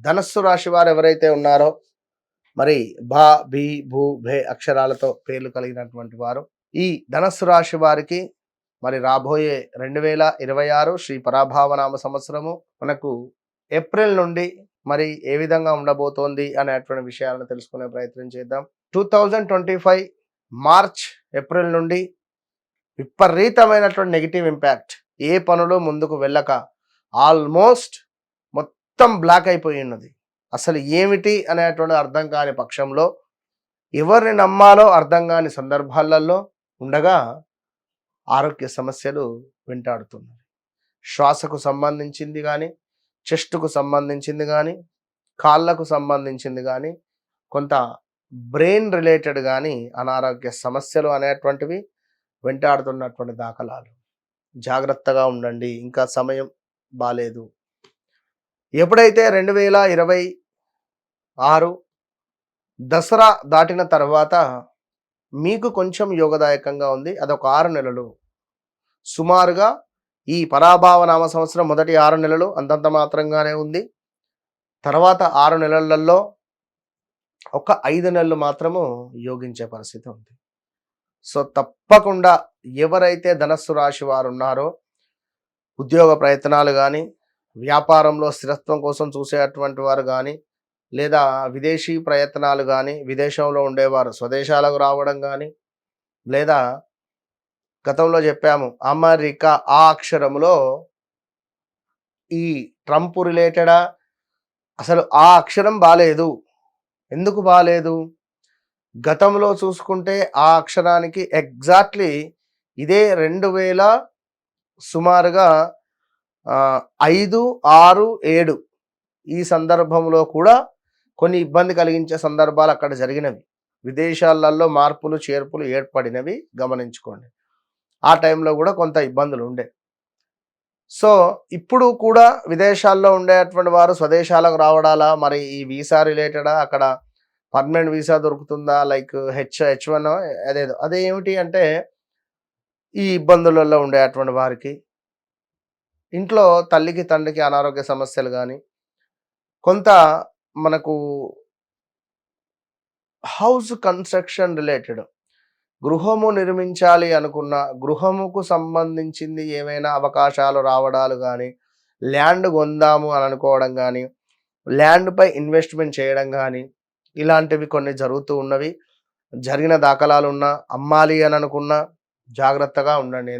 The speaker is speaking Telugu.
ధనస్సు రాశి వారు ఎవరైతే ఉన్నారో మరి భా భీ భూ భే అక్షరాలతో పేర్లు కలిగినటువంటి వారు ఈ ధనస్సు రాశి వారికి మరి రాబోయే 2026 శ్రీ పరాభావనామ సంవత్సరము మనకు ఏప్రిల్ నుండి మరి ఏ విధంగా ఉండబోతోంది అనేటువంటి విషయాలను తెలుసుకునే ప్రయత్నం చేద్దాం. 2025 మార్చ్ ఏప్రిల్ నుండి విపరీతమైనటువంటి నెగిటివ్ ఇంపాక్ట్, ఏ పనులు ముందుకు వెళ్ళక ఆల్మోస్ట్ మొత్తం బ్లాక్ అయిపోయి ఉన్నది. అసలు ఏమిటి అనేటువంటి అర్థం కాని పక్షంలో, ఎవరిని నమ్మాలో అర్థం కాని సందర్భాలలో ఉండగా ఆరోగ్య సమస్యలు వెంటాడుతున్నాయి. శ్వాసకు సంబంధించింది కానీ, చెస్ట్కు సంబంధించింది కానీ, కాళ్ళకు సంబంధించింది కానీ, కొంత బ్రెయిన్ రిలేటెడ్ కానీ అనారోగ్య సమస్యలు అనేటువంటివి వెంటాడుతున్నటువంటి దాఖలాలు. జాగ్రత్తగా ఉండండి, ఇంకా సమయం బాలేదు. ఎప్పుడైతే 2026 దసరా దాటిన తర్వాత మీకు కొంచెం యోగదాయకంగా ఉంది. అదొక 6 నెలలు సుమారుగా. ఈ పరాభావనామ సంవత్సరం మొదటి 6 నెలలు అంతంత మాత్రంగానే ఉంది. తర్వాత 6 నెలలలో ఒక 5 నెలలు మాత్రము యోగించే పరిస్థితి ఉంది. సో తప్పకుండా ఎవరైతే ధనస్సు రాశి వారు ఉన్నారో, ఉద్యోగ ప్రయత్నాలు కానీ, వ్యాపారంలో స్థిరత్వం కోసం చూసేటువంటి వారు కానీ, లేదా విదేశీ ప్రయత్నాలు కానీ, విదేశంలో ఉండేవారు స్వదేశాలకు రావడం కానీ, లేదా గతంలో చెప్పాము అమెరికా ఆ అక్షరములో ఈ ట్రంప్ రిలేటెడా, అసలు ఆ అక్షరం బాలేదు. ఎందుకు బాలేదు? గతంలో చూసుకుంటే ఆ అక్షరానికి ఎగ్జాక్ట్లీ ఇదే 2000 సుమారుగా 5, 6, 7 ఈ సందర్భంలో కూడా కొన్ని ఇబ్బంది కలిగించే సందర్భాలు అక్కడ జరిగినవి. విదేశాలలో మార్పులు చేర్పులు ఏర్పడినవి గమనించుకోండి. ఆ టైంలో కూడా కొంత ఇబ్బందులు ఉండే. సో ఇప్పుడు కూడా విదేశాల్లో ఉండేటువంటి వారు స్వదేశాలకు రావడాలా, మరి ఈ వీసా రిలేటెడా, అక్కడ పర్మనెంట్ వీసా దొరుకుతుందా, లైక్ H1 అదేమిటి అంటే, ఈ ఇబ్బందులలో ఉండేటువంటి వారికి ఇంట్లో తల్లికి తండ్రికి అనారోగ్య సమస్యలు కానీ, కొంత మనకు హౌస్ కన్స్ట్రక్షన్ రిలేటెడ్, గృహము నిర్మించాలి అనుకున్న గృహముకు సంబంధించింది ఏమైనా అవకాశాలు రావడాలు కానీ, ల్యాండ్ కొందాము అని అనుకోవడం కానీ, ల్యాండ్పై ఇన్వెస్ట్మెంట్ చేయడం కానీ, ఇలాంటివి కొన్ని జరుగుతూ ఉన్నవి. జరిగిన దాఖలాలు ఉన్నా, అమ్మాలి అని అనుకున్నా జాగ్రత్తగా ఉండండి.